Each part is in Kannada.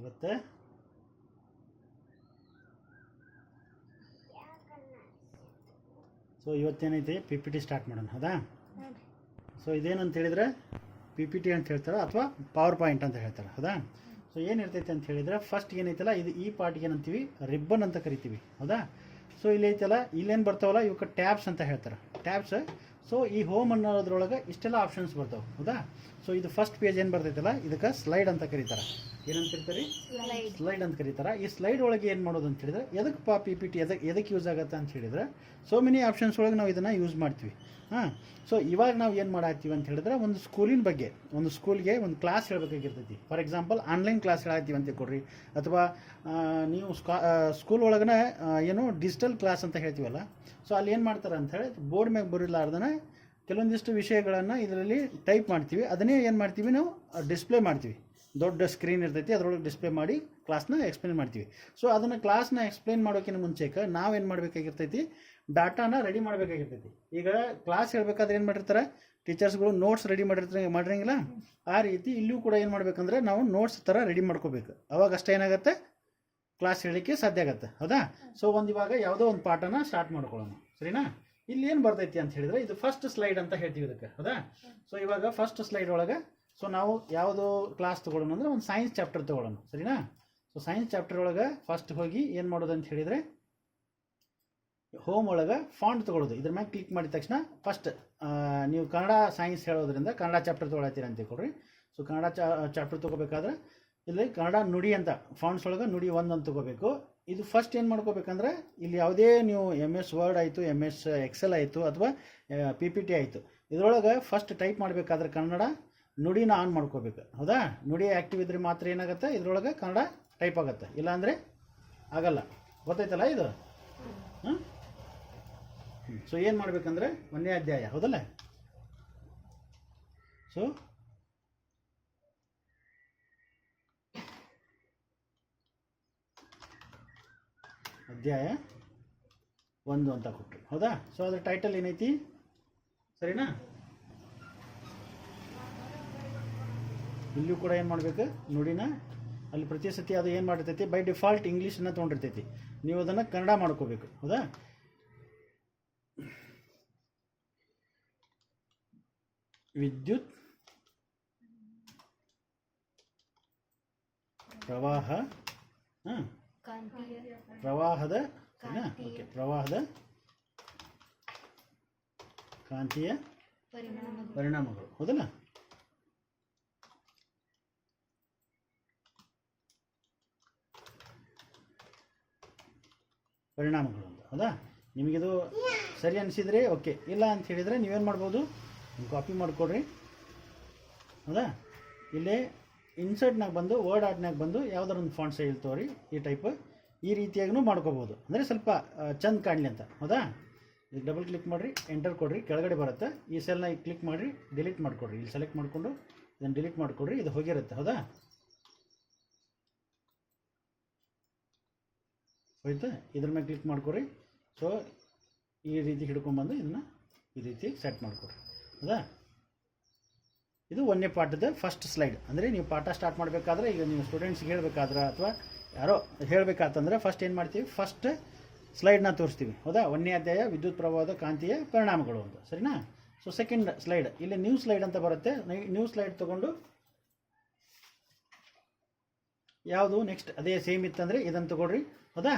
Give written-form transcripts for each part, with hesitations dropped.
ಇವತ್ತು ಸೊ ಇವತ್ತೇನೈತಿ ಪಿ ಪಿ ಟಿ ಸ್ಟಾರ್ಟ್ ಮಾಡೋಣ ಹೌದಾ. ಸೊ ಇದೇನಂತ ಹೇಳಿದರೆ ಪಿ ಪಿ ಟಿ ಅಂತ ಹೇಳ್ತಾರೆ ಅಥವಾ ಪವರ್ ಪಾಯಿಂಟ್ ಅಂತ ಹೇಳ್ತಾರೆ ಹೌದಾ. ಸೊ ಏನಿರ್ತೈತೆ ಅಂತ ಹೇಳಿದರೆ ಫಸ್ಟ್ ಏನೈತಲ್ಲ ಇದು ಈ ಪಾರ್ಟ್ಗೆ ಏನಂತೀವಿ ರಿಬ್ಬನ್ ಅಂತ ಕರಿತೀವಿ ಹೌದಾ. ಸೊ ಇಲ್ಲಿ ಐತಲ್ಲ ಇಲ್ಲೇನು ಬರ್ತಾವಲ್ಲ ಇವಕ್ಕೆ ಟ್ಯಾಬ್ಸ್ ಅಂತ ಹೇಳ್ತಾರೆ ಟ್ಯಾಬ್ಸ್. ಸೊ ಈ ಹೋಮ್ ಅನ್ನೋದ್ರೊಳಗೆ ಇಷ್ಟೆಲ್ಲ ಆಪ್ಷನ್ಸ್ ಬರ್ತಾವೆ ಹೌದಾ. ಸೊ ಇದು ಫಸ್ಟ್ ಪೇಜ್ ಏನು ಬರ್ತೈತಲ್ಲ ಇದಕ್ಕೆ ಸ್ಲೈಡ್ ಅಂತ ಕರೀತಾರೆ. ಏನಂತ ಕರೀತಾರೆ? ಸ್ಲೈಡ್ ಅಂತ ಕರೀತಾರೆ. ಈ ಸ್ಲೈಡ್ ಒಳಗೆ ಏನು ಮಾಡೋದು ಅಂತ ಹೇಳಿದ್ರೆ ಎದಕ್ಕೆ ಪಿ ಪಿ ಟಿ ಎದಕ್ಕೆ ಯೂಸ್ ಆಗುತ್ತೆ ಅಂತ ಹೇಳಿದ್ರೆ ಸೋ ಮೆನಿ ಆಪ್ಷನ್ಸ್ ಒಳಗೆ ನಾವು ಇದನ್ನು ಯೂಸ್ ಮಾಡ್ತೀವಿ ಹಾಂ. ಸೊ ಇವಾಗ ನಾವು ಏನು ಮಾಡಾಕ್ತೀವಿ ಅಂತ ಹೇಳಿದ್ರೆ ಒಂದು ಸ್ಕೂಲಿನ ಬಗ್ಗೆ ಒಂದು ಸ್ಕೂಲ್ಗೆ ಒಂದು ಕ್ಲಾಸ್ ಹೇಳ್ಬೇಕಾಗಿರ್ತೈತಿ. ಫಾರ್ ಎಕ್ಸಾಂಪಲ್ ಆನ್ಲೈನ್ ಕ್ಲಾಸ್ ಹೇಳಾಕ್ತೀವಿ ಅಂತ ಕೊಡ್ರಿ ಅಥವಾ ನೀವು ಸ್ಕೂಲ್ ಒಳಗನೆ ಏನು ಡಿಜಿಟಲ್ ಕ್ಲಾಸ್ ಅಂತ ಹೇಳ್ತೀವಲ್ಲ. ಸೊ ಅಲ್ಲಿ ಏನು ಮಾಡ್ತಾರೆ ಅಂತ ಹೇಳಿ ಬೋರ್ಡ್ ಮ್ಯಾಗ ಬರಿಲಾರ್ದನೆ ಕೆಲವೊಂದಿಷ್ಟು ವಿಷಯಗಳನ್ನು ಇದರಲ್ಲಿ ಟೈಪ್ ಮಾಡ್ತೀವಿ. ಅದನ್ನೇ ಏನು ಮಾಡ್ತೀವಿ ನಾವು ಡಿಸ್ಪ್ಲೇ ಮಾಡ್ತೀವಿ. ದೊಡ್ಡ ಸ್ಕ್ರೀನ್ ಇರ್ತೈತಿ ಅದರೊಳಗೆ ಡಿಸ್ಪ್ಲೇ ಮಾಡಿ ಕ್ಲಾಸ್ನ ಎಕ್ಸ್ಪ್ಲೇನ್ ಮಾಡ್ತೀವಿ. ಸೊ ಅದನ್ನು ಕ್ಲಾಸ್ನ ಎಕ್ಸ್ಪ್ಲೇನ್ ಮಾಡೋಕ್ಕಿಂತ ಮುಂಚೆಗೆ ನಾವೇನು ಮಾಡಬೇಕಾಗಿರ್ತೈತಿ ಡಾಟಾನ ರೆಡಿ ಮಾಡಬೇಕಾಗಿರ್ತೈತಿ. ಈಗ ಕ್ಲಾಸ್ ಹೇಳ್ಬೇಕಾದ್ರೆ ಏನು ಮಾಡಿರ್ತಾರೆ ಟೀಚರ್ಸ್ಗಳು ನೋಟ್ಸ್ ರೆಡಿ ಮಾಡಿರಂಗಿಲ್ಲ ಆ ರೀತಿ ಇಲ್ಲೂ ಕೂಡ ಏನು ಮಾಡಬೇಕಂದ್ರೆ ನಾವು ನೋಟ್ಸ್ ಥರ ರೆಡಿ ಮಾಡ್ಕೋಬೇಕು. ಅವಾಗ ಅಷ್ಟೇ ಏನಾಗುತ್ತೆ ಕ್ಲಾಸ್ ಹೇಳಲಿಕ್ಕೆ ಸಾಧ್ಯ ಆಗುತ್ತೆ ಹೌದಾ. ಸೊ ಇವಾಗ ಯಾವುದೋ ಒಂದು ಪಾಠನ ಸ್ಟಾರ್ಟ್ ಮಾಡ್ಕೊಳ್ಳೋಣ ಸರಿನಾ. ಇಲ್ಲಿ ಏನು ಬರ್ತೈತಿ ಅಂತ ಹೇಳಿದ್ರೆ ಇದು ಫಸ್ಟ್ ಸ್ಲೈಡ್ ಅಂತ ಹೇಳ್ತೀವಿ ಇದಕ್ಕೆ ಹೌದಾ. ಸೊ ಇವಾಗ ಫಸ್ಟ್ ಸ್ಲೈಡ್ ಒಳಗೆ ಸೊ ನಾವು ಯಾವುದು ಕ್ಲಾಸ್ ತೊಗೊಳ್ಳೋಣ ಅಂದರೆ ಒಂದು ಸೈನ್ಸ್ ಚಾಪ್ಟರ್ ತೊಗೊಳ್ಳೋಣ ಸರಿನಾ. ಸೊ ಸೈನ್ಸ್ ಚಾಪ್ಟರ್ ಒಳಗೆ ಫಸ್ಟ್ ಹೋಗಿ ಏನು ಮಾಡೋದು ಅಂತ ಹೇಳಿದರೆ ಹೋಮ್ ಒಳಗೆ ಫಾಂಟ್ ತೊಗೊಳ್ಳೋದು. ಇದ್ರ ಮ್ಯಾಗೆ ಕ್ಲಿಕ್ ಮಾಡಿದ ತಕ್ಷಣ ಫಸ್ಟ್ ನೀವು ಕನ್ನಡ ಸೈನ್ಸ್ ಹೇಳೋದ್ರಿಂದ ಕನ್ನಡ ಚಾಪ್ಟರ್ ತೊಗೊಳತ್ತೀರ ಅಂತ ಕೊಡ್ರಿ. ಸೊ ಕನ್ನಡ ಚಾಪ್ಟರ್ ತೊಗೋಬೇಕಾದ್ರೆ ಇಲ್ಲಿ ಕನ್ನಡ ನುಡಿ ಅಂತ ಫಾಂಟ್ಸ್ ಒಳಗೆ ನುಡಿ 1 ಅಂತ ತೊಗೋಬೇಕು. ಇದು ಫಸ್ಟ್ ಏನು ಮಾಡ್ಕೋಬೇಕಂದ್ರೆ ಇಲ್ಲಿ ಯಾವುದೇ ನೀವು MS ವರ್ಡ್ ಆಯಿತು MS ಎಕ್ಸೆಲ್ ಆಯಿತು ಅಥವಾ ಪಿ ಪಿ ಟಿ ಆಯಿತು ಇದರೊಳಗೆ ಫಸ್ಟ್ ಟೈಪ್ ಮಾಡಬೇಕಾದ್ರೆ ಕನ್ನಡ ನುಡಿನ ಆನ್ ಮಾಡ್ಕೋಬೇಕು ಹೌದಾ. ನುಡಿ ಆ್ಯಕ್ಟಿವ್ ಇದ್ರೆ ಮಾತ್ರ ಏನಾಗುತ್ತೆ ಇದರೊಳಗೆ ಕನ್ನಡ ಟೈಪ್ ಆಗುತ್ತೆ, ಇಲ್ಲಾಂದರೆ ಆಗಲ್ಲ. ಗೊತ್ತಾಯ್ತಲ್ಲ ಇದು ಹಾಂ. ಸೊ ಏನು ಮಾಡಬೇಕಂದ್ರೆ 1ನೇ ಅಧ್ಯಾಯ ಹೌದಲ್ಲ. ಸೊ ಅಧ್ಯಾಯ 1 ಅಂತ ಕೊಟ್ಟರು ಹೌದಾ. ಸೊ ಅದ್ರ ಟೈಟಲ್ ಏನೈತಿ ಸರಿನಾ. ಇಲ್ಲೂ ಕೂಡ ಏನು ಮಾಡಬೇಕು ನುಡಿನ ಅಲ್ಲಿ ಪ್ರತಿ ಸತಿ ಅದು ಏನು ಮಾಡಿರ್ತೈತಿ ಬೈ ಡಿಫಾಲ್ಟ್ ಇಂಗ್ಲೀಷನ್ನು ತೊಗೊಂಡಿರ್ತೈತಿ. ನೀವು ಅದನ್ನು ಕನ್ನಡ ಮಾಡ್ಕೋಬೇಕು ಹೌದಾ. ವಿದ್ಯುತ್ ಪ್ರವಾಹ ಹಾಂ ಪ್ರವಾಹದ ಓಕೆ ಪ್ರವಾಹದ ಕಾಂತೀಯ ಪರಿಣಾಮಗಳು ಹೌದಲ್ಲ. ಪರಿಣಾಮಗಳು ಅಂತ ಹೌದಾ. ನಿಮಗಿದು ಸರಿ ಅನಿಸಿದರೆ ಓಕೆ, ಇಲ್ಲ ಅಂತ ಹೇಳಿದರೆ ನೀವೇನು ಮಾಡ್ಬೋದು ಕಾಪಿ ಮಾಡಿಕೊಡ್ರಿ ಹೌದಾ. ಇಲ್ಲೇ ಇನ್ಸರ್ಟ್ನಾಗ ಬಂದು ವರ್ಡ್ ಆರ್ಟ್ನಾಗ ಬಂದು ಯಾವ್ದಾರು ಒಂದು ಫಾಂಟ್ ಸೈಜ್ ತೋರಿ ಈ ಟೈಪ್ ಈ ರೀತಿಯಾಗೂ ಮಾಡ್ಕೋಬೋದು. ಅಂದರೆ ಸ್ವಲ್ಪ ಚಂದ ಕಾಣಲಿ ಅಂತ ಹೌದಾ. ಈಗ ಡಬಲ್ ಕ್ಲಿಕ್ ಮಾಡಿರಿ ಎಂಟರ್ ಕೊಡ್ರಿ ಕೆಳಗಡೆ ಬರುತ್ತೆ. ಈ ಸೆಲ್ನ ಈಗ ಕ್ಲಿಕ್ ಮಾಡಿರಿ ಡಿಲೀಟ್ ಮಾಡಿಕೊಡ್ರಿ. ಇಲ್ಲಿ ಸೆಲೆಕ್ಟ್ ಮಾಡಿಕೊಂಡು ಇದನ್ನು ಡಿಲೀಟ್ ಮಾಡಿಕೊಡ್ರಿ. ಇದು ಹೋಗಿರುತ್ತೆ ಹೌದಾ. ಹೋಯ್ತು. ಇದ್ರ ಮೇಲೆ ಕ್ಲಿಕ್ ಮಾಡ್ಕೊರಿ. ಸೊ ಈ ರೀತಿ ಹಿಡ್ಕೊಂಡ್ಬಂದು ಇದನ್ನು ಈ ರೀತಿ ಸೆಟ್ ಮಾಡಿಕೊಡ್ರಿ ಹೌದಾ. ಇದು 1ನೇ ಪಾಠದ ಫಸ್ಟ್ ಸ್ಲೈಡ್. ಅಂದರೆ ನೀವು ಪಾಠ ಸ್ಟಾರ್ಟ್ ಮಾಡಬೇಕಾದ್ರೆ ಈಗ ನೀವು ಸ್ಟೂಡೆಂಟ್ಸ್ಗೆ ಹೇಳಬೇಕಾದ್ರೆ ಅಥವಾ ಯಾರೋ ಹೇಳಬೇಕಾತಂದ್ರೆ ಫಸ್ಟ್ ಏನು ಮಾಡ್ತೀವಿ ಫಸ್ಟ್ ಸ್ಲೈಡ್ನ ತೋರಿಸ್ತೀವಿ ಹೌದಾ. 1ನೇ ಅಧ್ಯಾಯ ವಿದ್ಯುತ್ ಪ್ರವಾಹದ ಕಾಂತೀಯ ಪರಿಣಾಮಗಳು ಅಂತ ಸರಿನಾ. ಸೊ ಸೆಕೆಂಡ್ ಸ್ಲೈಡ್ ಇಲ್ಲಿ ನ್ಯೂ ಸ್ಲೈಡ್ ಅಂತ ಬರುತ್ತೆ. ನ್ಯೂ ಸ್ಲೈಡ್ ತೊಗೊಂಡು ಯಾವುದು ನೆಕ್ಸ್ಟ್ ಅದೇ ಸೇಮ್ ಇತ್ತಂದರೆ ಇದನ್ನು ತೊಗೊಳ್ರಿ ಹೌದಾ.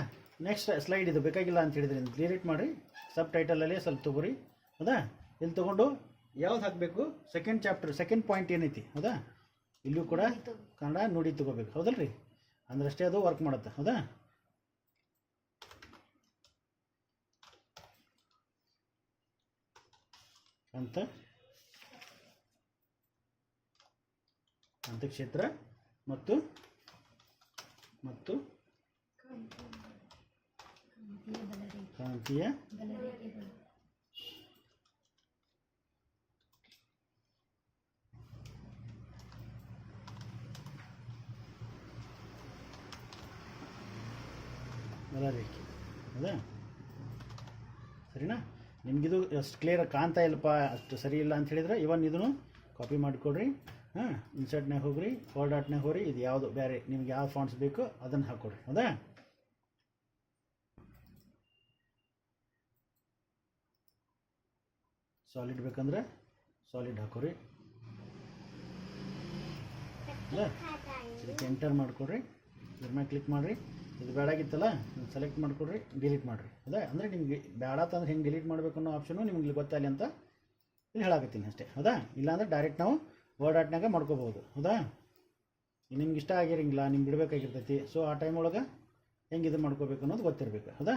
ನೆಕ್ಸ್ಟ್ ಸ್ಲೈಡ್ ಇದು ಬೇಕಾಗಿಲ್ಲ ಅಂತ ಹೇಳಿದ್ರೆ ಡಿಲೀಟ್ ಮಾಡಿರಿ. ಸಬ್ ಟೈಟಲಲ್ಲೇ ಸ್ವಲ್ಪ ತೊಗೊರಿ ಹೌದಾ. ಇಲ್ಲಿ ತೊಗೊಂಡು ಯಾವ್ದು ಹಾಕಬೇಕು ಸೆಕೆಂಡ್ ಚಾಪ್ಟರ್ ಸೆಕೆಂಡ್ ಪಾಯಿಂಟ್ ಏನೈತಿ ಹೌದಾ. ಇಲ್ಲೂ ಕೂಡ ಕನ್ನಡ ನುಡಿ ತೊಗೋಬೇಕು ಹೌದಲ್ರಿ. ಅಂದ್ರೆ ಅಷ್ಟೇ ಅದು ವರ್ಕ್ ಮಾಡುತ್ತೆ ಹೌದಾ. ಅಂತಕ್ಷೇತ್ರ ಮತ್ತು ಕಾಂತೀಯ ಬಲರೇಖೆ ಹೌದಾ ಸರಿನಾ. ನಿಮಗಿದು ಅಷ್ಟು ಕ್ಲಿಯರ್ ಕಾಣ್ತಾ ಇಲ್ಲಪ್ಪ ಅಷ್ಟು ಸರಿ ಇಲ್ಲ ಅಂತ ಹೇಳಿದ್ರೆ ಇವನ್ ಇದನ್ನು ಕಾಪಿ ಮಾಡಿಕೊಡ್ರಿ ಹಾಂ, ಇನ್ಸರ್ಟ್ನಾಗ ಹೋಗ್ರಿ, ಫೋರ್ ಡಾಟ್ನಾಗ ಹೋಗ್ರಿ, ಇದು ಯಾವುದು ಬೇರೆ ನಿಮ್ಗೆ ಯಾವ ಫಾಂಟ್ಸ್ ಬೇಕೋ ಅದನ್ನು ಹಾಕ್ಕೊಡ್ರಿ. ಹೌದಾ? ಸಾಲಿಡ್ ಬೇಕಂದ್ರೆ ಸಾಲಿಡ್ ಹಾಕೋರಿ. ಇಲ್ಲ ಇದಕ್ಕೆ ಎಂಟರ್ ಮಾಡ್ಕೊಡ್ರಿ, ಇದ್ರ ಮೇಲೆ ಕ್ಲಿಕ್ ಮಾಡಿರಿ. ಇದು ಬೇಡಾಗಿತ್ತಲ್ಲ, ಸೆಲೆಕ್ಟ್ ಮಾಡ್ಕೊಡ್ರಿ, ಡಿಲೀಟ್ ಮಾಡಿರಿ. ಹೌದಾ? ಅಂದರೆ ನಿಮಗೆ ಬೇಡತ್ತಂದ್ರೆ ಹೆಂಗೆ ಡಿಲೀಟ್ ಮಾಡಬೇಕು ಅನ್ನೋ ಆಪ್ಷನು ನಿಮ್ಗೆ ಗೊತ್ತಾಗಲಿ ಅಂತ ಇಲ್ಲಿ ಹೇಳಾಕತ್ತೀನಿ ಅಷ್ಟೇ. ಹೌದಾ? ಇಲ್ಲಾಂದ್ರೆ ಡೈರೆಕ್ಟ್ ನಾವು ವರ್ಡ್ ಆರ್ಟ್ನಾಗ ಮಾಡ್ಕೋಬೋದು. ಹೌದಾ? ನಿಮ್ಗೆ ಇಷ್ಟ ಆಗಿರಂಗಿಲ್ಲ, ನಿಮ್ಗೆ ಬಿಡಬೇಕಾಗಿರ್ತೈತಿ. ಸೊ ಆ ಟೈಮ್ ಒಳಗೆ ಹೆಂಗೆ ಇದು ಮಾಡ್ಕೋಬೇಕು ಅನ್ನೋದು ಗೊತ್ತಿರಬೇಕು. ಹೌದಾ?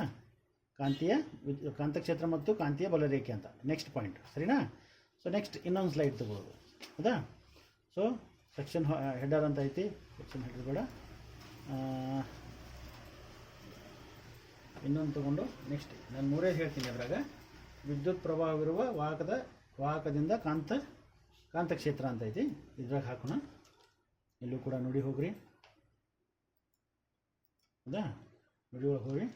ಕಾಂತಕ್ಷೇತ್ರ ಮತ್ತು ಕಾಂತೀಯ ಬಲರೇಖೆ ಅಂತ ನೆಕ್ಸ್ಟ್ ಪಾಯಿಂಟ್. ಸರಿನಾ? ಸೊ ನೆಕ್ಸ್ಟ್ ಇನ್ನೊಂದು ಸ್ಲೈಡ್ ತಗೊಳ್ಳೋದು. ಹೌದಾ? ಸೊ ಸೆಕ್ಷನ್ ಹೆಡರ್ ಅಂತ ಐತಿ, ಸೆಕ್ಷನ್ ಹೆಡರ್ ಬೇಡ, ಇನ್ನೊಂದು ತೊಗೊಂಡು ನೆಕ್ಸ್ಟ್ ನಾನು ಮೂರೇ ಹೇಳ್ತೀನಿ. ಅದ್ರಾಗ ವಿದ್ಯುತ್ ಪ್ರವಾಹವಿರುವ ವಾಹಕದಿಂದ ಕಾಂತಕ್ಷೇತ್ರ ಅಂತ ಐತಿ, ಇದ್ರಾಗ ಹಾಕೋಣ. ಇಲ್ಲೂ ಕೂಡ ನೋಡಿ ಹೋಗ್ರಿ. ಹೌದಾ? ನೋಡಿ ಒಳಗೆ ಹೋಗಿ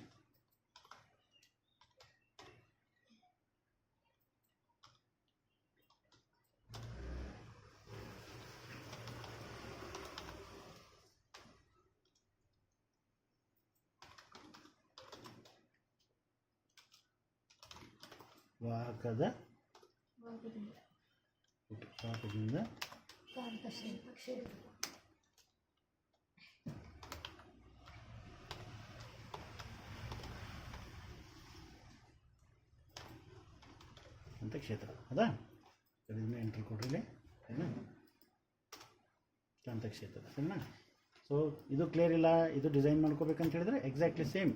ವಾಹಕದಿಂದ ಕಾಂತಕ್ಷೇತ್ರ. ಹೌದಾ? ಇದನ್ನ ಎಂಟ್ರಿ ಕೊಡ್ರಿ. ಸರಿನಾ? ಕಾಂತಕ್ಷೇತ್ರ. ಸರಿನಾ? ಸೊ ಇದು ಕ್ಲಿಯರ್ ಇಲ್ಲ, ಇದು ಡಿಸೈನ್ ಮಾಡ್ಕೋಬೇಕಂತ ಹೇಳಿದ್ರೆ ಎಕ್ಸಾಕ್ಟ್ಲಿ ಸೇಮ್.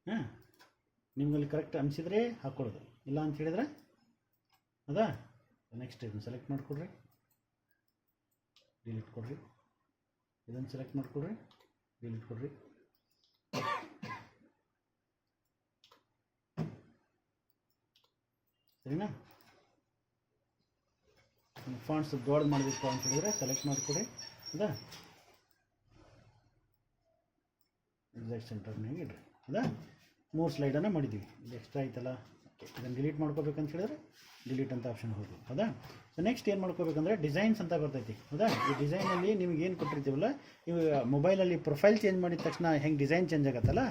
ಹಾಂ, ನಿಮ್ಮಲ್ಲಿ ಕರೆಕ್ಟ್ ಅನಿಸಿದ್ರೆ ಹಾಕ್ಕೊಡೋದು, ಇಲ್ಲ ಅಂತ ಹೇಳಿದ್ರೆ. ಹೌದಾ? ನೆಕ್ಸ್ಟ್ ಇದನ್ನು ಸೆಲೆಕ್ಟ್ ಮಾಡಿಕೊಡ್ರಿ, ಡಿಲೀಟ್ ಕೊಡ್ರಿ. ಇದನ್ನು ಸೆಲೆಕ್ಟ್ ಮಾಡಿಕೊಡ್ರಿ, ಡಿಲೀಟ್ ಕೊಡ್ರಿ. ಸರಿನಾ? ಫಾಂಟ್ಸ್ ದೊಡ್ಡ ಮಾಡಬೇಕು ಅಂತ ಹೇಳಿದ್ರೆ ಸೆಲೆಕ್ಟ್ ಮಾಡಿಕೊಡಿ. ಹೌದಾ? ಎಕ್ಸಾಕ್ಟ್ ಸೆಂಟರ್ನಾಗ ಇಡ್ರಿ. ಹೌದಾ? 3 ಸ್ಲೈಡನ್ನು ಮಾಡಿದ್ದೀವಿ. ಇದು ಎಕ್ಸ್ಟ್ರಾ ಐತಲ್ಲ, ಇದನ್ನು ಡಿಲೀಟ್ ಮಾಡ್ಕೋಬೇಕಂತ ಹೇಳಿದ್ರೆ ಡಿಲೀಟ್ ಅಂತ ಆಪ್ಷನ್ ಹೋಗಿ. ಹೌದಾ? ಸೊ ನೆಕ್ಸ್ಟ್ ಏನು ಮಾಡ್ಕೋಬೇಕಂದ್ರೆ ಡಿಸೈನ್ಸ್ ಅಂತ ಬರ್ತೈತಿ. ಹೌದಾ? ಈ ಡಿಸೈನಲ್ಲಿ ನಿಮ್ಗೆ ಏನು ಕೊಟ್ಟಿರ್ತೀವಲ್ಲ, ಇವು ಮೊಬೈಲಲ್ಲಿ ಪ್ರೊಫೈಲ್ ಚೇಂಜ್ ಮಾಡಿದ ತಕ್ಷಣ ಹೆಂಗೆ ಡಿಸೈನ್ ಚೇಂಜ್ ಆಗುತ್ತಲ್ಲ,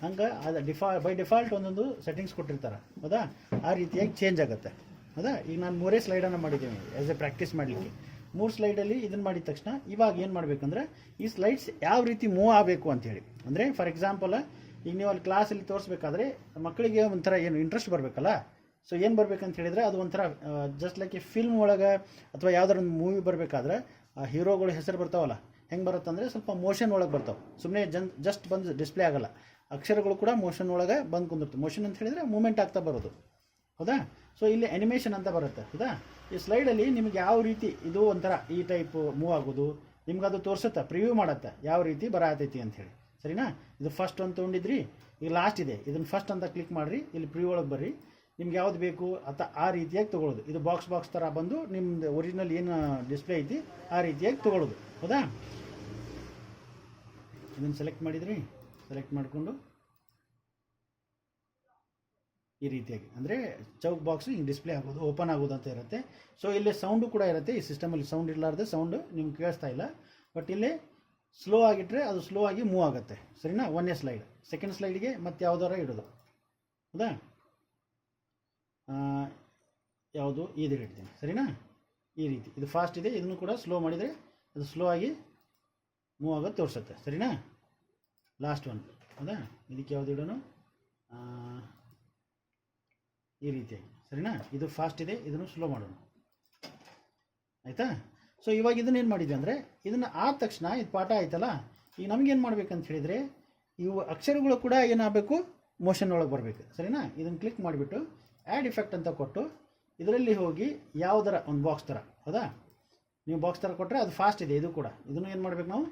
ಹಂಗೆ ಅದು ಬೈ ಡಿಫಾಲ್ಟ್ ಒಂದೊಂದು ಸೆಟ್ಟಿಂಗ್ಸ್ ಕೊಟ್ಟಿರ್ತಾರೆ. ಹೌದಾ? ಆ ರೀತಿಯಾಗಿ ಚೇಂಜ್ ಆಗುತ್ತೆ. ಹೌದಾ? ಈಗ ನಾನು 3 ಸ್ಲೈಡನ್ನು ಮಾಡಿದ್ದೀನಿ ಆ್ಯಸ್ ಎ ಪ್ರಾಕ್ಟೀಸ್ ಮಾಡಲಿಕ್ಕೆ. 3 ಸ್ಲೈಡಲ್ಲಿ ಇದನ್ನು ಮಾಡಿದ ತಕ್ಷಣ ಇವಾಗ ಏನು ಮಾಡಬೇಕಂದ್ರೆ ಈ ಸ್ಲೈಡ್ಸ್ ಯಾವ ರೀತಿ ಮೂವ್ ಆಗಬೇಕು ಅಂಥೇಳಿ. ಅಂದರೆ ಫಾರ್ ಎಕ್ಸಾಂಪಲ್ ಈಗ ನೀವು ಅಲ್ಲಿ ಕ್ಲಾಸಲ್ಲಿ ತೋರಿಸ್ಬೇಕಾದ್ರೆ ಮಕ್ಕಳಿಗೆ ಒಂಥರ ಏನು ಇಂಟ್ರೆಸ್ಟ್ ಬರಬೇಕಲ್ಲ. ಸೊ ಏನು ಬರ್ಬೇಕಂತ ಹೇಳಿದರೆ ಅದು ಒಂಥರ ಜಸ್ಟ್ ಲೈಕ್ ಈ ಫಿಲ್ಮ್ ಒಳಗೆ ಅಥವಾ ಯಾವ್ದಾರು ಒಂದು ಮೂವಿ ಬರಬೇಕಾದ್ರೆ ಆ ಹೀರೋಗಳ ಹೆಸರು ಬರ್ತಾವಲ್ಲ, ಹೆಂಗೆ ಬರುತ್ತಂದರೆ ಸ್ವಲ್ಪ ಮೋಷನ್ ಒಳಗೆ ಬರ್ತಾವೆ. ಸುಮ್ಮನೆ ಜಸ್ಟ್ ಬಂದು ಡಿಸ್ಪ್ಲೇ ಆಗೋಲ್ಲ. ಅಕ್ಷರಗಳು ಕೂಡ ಮೋಷನ್ ಒಳಗೆ ಬಂದು ಕುಂದಿರ್ತವೆ. ಮೋಷನ್ ಅಂತ ಹೇಳಿದರೆ ಮೂಮೆಂಟ್ ಆಗ್ತಾ ಬರೋದು. ಹೌದಾ? ಸೊ ಇಲ್ಲಿ ಅನಿಮೇಷನ್ ಅಂತ ಬರುತ್ತೆ. ಹೌದಾ? ಈ ಸ್ಲೈಡಲ್ಲಿ ನಿಮ್ಗೆ ಯಾವ ರೀತಿ ಇದು ಒಂಥರ ಈ ಟೈಪ್ ಮೂವ್ ಆಗೋದು ನಿಮ್ಗೆ ಅದು ತೋರಿಸುತ್ತೆ, ಪ್ರಿವ್ಯೂ ಮಾಡುತ್ತೆ ಯಾವ ರೀತಿ ಬರತೈತಿ ಅಂಥೇಳಿ. ಸರಿನಾ? ಇದು ಫಸ್ಟ್ ಒಂದು ತೊಗೊಂಡಿದ್ರಿ, ಈಗ ಲಾಸ್ಟ್ ಇದೆ, ಇದನ್ನು ಫಸ್ಟ್ ಅಂತ ಕ್ಲಿಕ್ ಮಾಡಿರಿ, ಇಲ್ಲಿ ಪ್ರಿವ್ಯೂ ಒಳಗೆ ಬರ್ರಿ. ನಿಮ್ಗೆ ಯಾವ್ದು ಬೇಕು ಆ ರೀತಿಯಾಗಿ ತೊಗೊಳ್ಳೋದು. ಇದು ಬಾಕ್ಸ್ ಥರ ಬಂದು ನಿಮ್ದು ಒರಿಜಿನಲ್ ಏನು ಡಿಸ್ಪ್ಲೇ ಐತಿ ಆ ರೀತಿಯಾಗಿ ತೊಗೊಳ್ಳೋದು. ಹೌದಾ? ಇದನ್ನು ಸೆಲೆಕ್ಟ್ ಮಾಡಿದ್ರಿ, ಸೆಲೆಕ್ಟ್ ಮಾಡಿಕೊಂಡು ಈ ರೀತಿಯಾಗಿ ಅಂದರೆ ಚೌಕ್ ಬಾಕ್ಸ್ ಹಿಂಗೆ ಡಿಸ್ಪ್ಲೇ ಆಗೋದು, ಓಪನ್ ಆಗೋದು ಅಂತ ಇರುತ್ತೆ. ಸೊ ಇಲ್ಲಿ ಸೌಂಡು ಕೂಡ ಇರುತ್ತೆ. ಈ ಸಿಸ್ಟಮಲ್ಲಿ ಸೌಂಡ್ ಇರಲಾರ್ದೆ ಸೌಂಡು ನಿಮ್ಗೆ ಕೇಳಿಸ್ತಾ ಇಲ್ಲ. ಬಟ್ ಇಲ್ಲಿ ಸ್ಲೋ ಆಗಿಟ್ಟರೆ ಅದು ಸ್ಲೋ ಆಗಿ ಮೂವ್ ಆಗುತ್ತೆ. ಸರಿನಾ? 1ನೇ ಸ್ಲೈಡ್, ಸೆಕೆಂಡ್ ಸ್ಲೈಡ್ಗೆ ಮತ್ತೆ ಯಾವುದಾರ ಇಡೋದು. ಹೌದಾ? ಯಾವುದು ಇದು ಇಡ್ತೀನಿ. ಸರಿನಾ? ಈ ರೀತಿ ಇದು ಫಾಸ್ಟ್ ಇದೆ, ಇದನ್ನು ಕೂಡ ಸ್ಲೋ ಮಾಡಿದರೆ ಅದು ಸ್ಲೋ ಆಗಿ ಮೂವ್ ಆಗೋದು ತೋರಿಸುತ್ತೆ. ಸರಿನಾ? Last one. ಹೌದಾ? ಇದಕ್ಕೆ ಯಾವುದು ಇಡೋನು ಈ ರೀತಿಯಾಗಿ. ಸರಿನಾ? ಇದು ಫಾಸ್ಟ್ ಇದೆ, ಇದನ್ನು ಸ್ಲೋ ಮಾಡೋಣ. ಆಯಿತಾ? ಸೊ ಇವಾಗ ಇದನ್ನೇನು ಮಾಡಿದ್ವಿ ಅಂದರೆ ಇದನ್ನು ಆದ ತಕ್ಷಣ ಇದು ಪಾಠ ಆಯ್ತಲ್ಲ, ಈಗ ನಮಗೇನು ಮಾಡ್ಬೇಕಂತ ಹೇಳಿದರೆ ಇವು ಅಕ್ಷರಗಳು ಕೂಡ ಏನಾಗಬೇಕು, ಮೋಷನ್ ಒಳಗೆ ಬರಬೇಕು. ಸರಿನಾ? ಇದನ್ನು ಕ್ಲಿಕ್ ಮಾಡಿಬಿಟ್ಟು ಆ್ಯಡ್ ಇಫೆಕ್ಟ್ ಅಂತ ಕೊಟ್ಟು ಇದರಲ್ಲಿ ಹೋಗಿ ಯಾವುದರ ಒಂದು ಬಾಕ್ಸ್ ಥರ. ಹೌದಾ? ನೀವು ಬಾಕ್ಸ್ ಥರ ಕೊಟ್ಟರೆ ಅದು ಫಾಸ್ಟ್ ಇದೆ. ಇದು ಕೂಡ ಇದನ್ನು ಏನು ಮಾಡ್ಬೇಕು ನಾವು,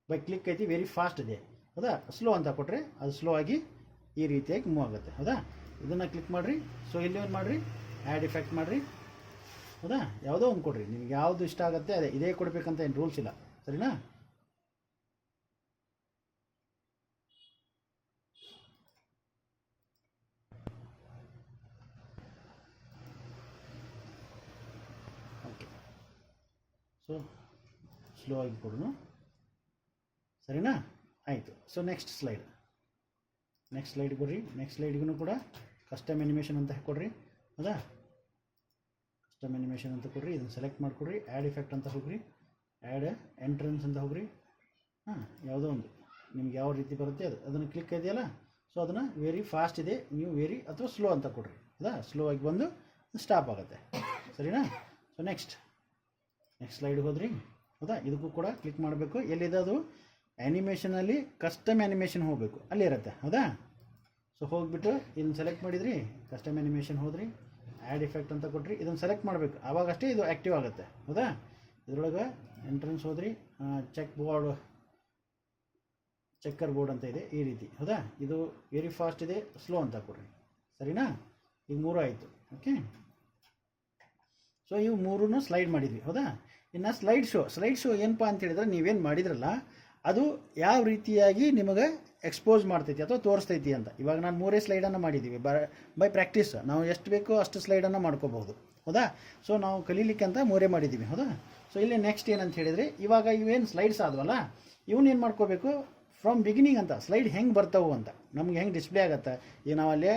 ಬೈ ಕ್ಲಿಕ್ ಐತಿ, ವೆರಿ ಫಾಸ್ಟ್ ಇದೆ. ಹೌದಾ? ಸ್ಲೋ ಅಂತ ಕೊಟ್ಟರೆ ಅದು ಸ್ಲೋ ಆಗಿ ಈ ರೀತಿಯಾಗಿ ಮೂವ್ ಆಗುತ್ತೆ. ಹೌದಾ? ಇದನ್ನು ಕ್ಲಿಕ್ ಮಾಡಿರಿ. ಸೊ ಇಲ್ಲಿ ಏನು ಮಾಡಿರಿ, ಆ್ಯಡ್ ಇಫೆಕ್ಟ್ ಮಾಡಿರಿ. ಹೌದಾ? ಯಾವುದೋ ಒಂದು ಕೊಡ್ರಿ, ನಿಮ್ಗೆ ಯಾವುದು ಇಷ್ಟ ಆಗುತ್ತೆ ಅದೇ ಇದೇ ಕೊಡಬೇಕಂತ ಏನು ರೂಲ್ಸ್ ಇಲ್ಲ. ಸರಿನಾ? ಓಕೆ. ಸೊ ಸ್ಲೋ ಆಗಿ ಕೊಡೋಣ, ಸರಿನಾ? ಆಯಿತು. ಸೊ ನೆಕ್ಸ್ಟ್ ಸ್ಲೈಡ್ ಕೊಡ್ರಿ. ನೆಕ್ಸ್ಟ್ ಸ್ಲೈಡ್ಗೂ ಕೂಡ ಕಸ್ಟಮ್ ಅನಿಮೇಷನ್ ಅಂತ ಕೊಡ್ರಿ, ಹೌದಾ? ಕಸ್ಟಮ್ ಅನಿಮೇಷನ್ ಅಂತ ಕೊಡ್ರಿ, ಇದನ್ನು ಸೆಲೆಕ್ಟ್ ಮಾಡಿಕೊಡ್ರಿ. ಆ್ಯಡ್ ಇಫೆಕ್ಟ್ ಅಂತ ಹೋಗ್ರಿ, ಆ್ಯಡ್ ಎಂಟ್ರೆನ್ಸ್ ಅಂತ ಹೋಗ್ರಿ. ಯಾವುದೋ ಒಂದು ನಿಮ್ಗೆ ಯಾವ ರೀತಿ ಬರುತ್ತೆ ಅದನ್ನು ಕ್ಲಿಕ್ ಇದೆಯಲ್ಲ, ಸೊ ಅದನ್ನು ವೆರಿ ಫಾಸ್ಟ್ ಇದೆ, ನೀವು ವೆರಿ ಅಥವಾ ಸ್ಲೋ ಅಂತ ಕೊಡ್ರಿ, ಹೌದಾ? ಸ್ಲೋ ಆಗಿ ಬಂದು ಸ್ಟಾಪ್ ಆಗುತ್ತೆ, ಸರಿನಾ? ಸೊ ನೆಕ್ಸ್ಟ್ ಸ್ಲೈಡ್ಗೆ ಹೋದ್ರಿ, ಹೌದಾ? ಇದಕ್ಕೂ ಕೂಡ ಕ್ಲಿಕ್ ಮಾಡಬೇಕು. ಎಲ್ಲಿದೆ ಅದು? ಆ್ಯನಿಮೇಷನಲ್ಲಿ ಕಸ್ಟಮ್ ಆ್ಯನಿಮೇಷನ್ ಹೋಗಬೇಕು, ಅಲ್ಲಿ ಇರುತ್ತೆ, ಹೌದಾ? ಸೊ ಹೋಗಿಬಿಟ್ಟು ಇದನ್ನು ಸೆಲೆಕ್ಟ್ ಮಾಡಿದ್ರಿ, ಕಸ್ಟಮ್ ಆ್ಯನಿಮೇಷನ್ ಹೋದ್ರಿ, ಆ್ಯಡ್ ಇಫೆಕ್ಟ್ ಅಂತ ಕೊಟ್ರಿ, ಇದನ್ನು ಸೆಲೆಕ್ಟ್ ಮಾಡಬೇಕು, ಆವಾಗಷ್ಟೇ ಇದು ಆ್ಯಕ್ಟಿವ್ ಆಗುತ್ತೆ, ಹೌದಾ? ಇದರೊಳಗೆ ಎಂಟ್ರೆನ್ಸ್ ಹೋದ್ರಿ, ಚೆಕ್ಕರ್ ಬೋರ್ಡ್ ಅಂತ ಇದೆ, ಈ ರೀತಿ, ಹೌದಾ? ಇದು ವೆರಿ ಫಾಸ್ಟ್ ಇದೆ, ಸ್ಲೋ ಅಂತ ಕೊಡ್ರಿ, ಸರಿನಾ? ಈಗ 3 ಆಯಿತು, ಓಕೆ. ಸೊ ಇವು 3 ಸ್ಲೈಡ್ ಮಾಡಿದ್ವಿ, ಹೌದಾ? ಇನ್ನು ಸ್ಲೈಡ್ ಶೋ ಏನಪ್ಪ ಅಂತ ಹೇಳಿದ್ರೆ, ನೀವೇನು ಮಾಡಿದ್ರಲ್ಲ ಅದು ಯಾವ ರೀತಿಯಾಗಿ ನಿಮಗೆ ಎಕ್ಸ್ಪೋಸ್ ಮಾಡ್ತೈತಿ ಅಥವಾ ತೋರಿಸ್ತೈತಿ ಅಂತ. ಇವಾಗ ನಾನು 3 ಸ್ಲೈಡನ್ನು ಮಾಡಿದ್ದೀವಿ, ಬೈ ಪ್ರಾಕ್ಟೀಸ್ ನಾವು ಎಷ್ಟು ಬೇಕೋ ಅಷ್ಟು ಸ್ಲೈಡನ್ನು ಮಾಡ್ಕೋಬಹುದು, ಹೌದಾ? ಸೊ ನಾವು ಕಲೀಲಿಕ್ಕೆ ಅಂತ 3 ಮಾಡಿದ್ದೀವಿ, ಹೌದಾ? ಸೊ ಇಲ್ಲಿ ನೆಕ್ಸ್ಟ್ ಏನಂತ ಹೇಳಿದರೆ, ಇವಾಗ ಇವೇನು ಸ್ಲೈಡ್ಸ್ ಆದವಲ್ಲ ಇವನ್ನ ಏನು ಮಾಡ್ಕೋಬೇಕು, ಫ್ರಮ್ ಬಿಗಿನಿಂಗ್ ಅಂತ ಸ್ಲೈಡ್ ಹೆಂಗೆ ಬರ್ತಾವೆ ಅಂತ ನಮ್ಗೆ ಹೆಂಗೆ ಡಿಸ್ಪ್ಲೇ ಆಗುತ್ತೆ. ಈಗ ನಾವಲ್ಲಿ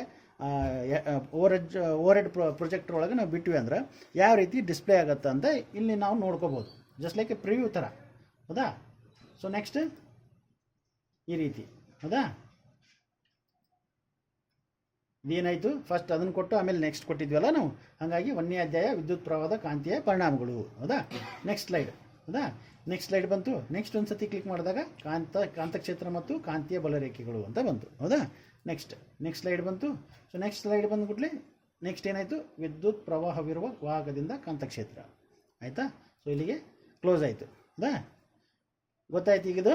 ಓವರ್ ಹೆಡ್ ಪ್ರೊಜೆಕ್ಟರ್ ಒಳಗೆ ನಾವು ಬಿಟ್ವಿ ಅಂದ್ರೆ ಯಾವ ರೀತಿ ಡಿಸ್ಪ್ಲೇ ಆಗುತ್ತೆ ಅಂತ ಇಲ್ಲಿ ನಾವು ನೋಡ್ಕೋಬೋದು, ಜಸ್ಟ್ ಲೈಕ್ ಎ ಪ್ರಿವ್ಯೂ ಥರ, ಹೌದಾ? ಸೊ ನೆಕ್ಸ್ಟ್ ಈ ರೀತಿ, ಹೌದಾ? ಇದೇನಾಯಿತು, ಫಸ್ಟ್ ಅದನ್ನು ಕೊಟ್ಟು ಆಮೇಲೆ ನೆಕ್ಸ್ಟ್ ಕೊಟ್ಟಿದ್ವಲ್ಲ ನಾವು, ಹಾಗಾಗಿ 1ನೇ ಅಧ್ಯಾಯ ವಿದ್ಯುತ್ ಪ್ರವಾಹದ ಕಾಂತೀಯ ಪರಿಣಾಮಗಳು, ಹೌದಾ? ನೆಕ್ಸ್ಟ್ ಸ್ಲೈಡ್, ಹೌದಾ? ನೆಕ್ಸ್ಟ್ ಸ್ಲೈಡ್ ಬಂತು. ನೆಕ್ಸ್ಟ್ ಒಂದು ಸತಿ ಕ್ಲಿಕ್ ಮಾಡಿದಾಗ ಕಾಂತಕ್ಷೇತ್ರ ಮತ್ತು ಕಾಂತೀಯ ಬಲರೇಖೆಗಳು ಅಂತ ಬಂತು, ಹೌದಾ? ನೆಕ್ಸ್ಟ್ ಸ್ಲೈಡ್ ಬಂತು. ಸೊ ನೆಕ್ಸ್ಟ್ ಸ್ಲೈಡ್ ಬಂದ್ಬಿಟ್ಲೆ ನೆಕ್ಸ್ಟ್ ಏನಾಯಿತು, ವಿದ್ಯುತ್ ಪ್ರವಾಹವಿರುವ ವಾಹಕದಿಂದ ಕಾಂತಕ್ಷೇತ್ರ, ಆಯಿತಾ? ಸೊ ಇಲ್ಲಿಗೆ ಕ್ಲೋಸ್ ಆಯಿತು, ಹೌದಾ? ಗೊತ್ತಾಯ್ತು ಈಗಿದು?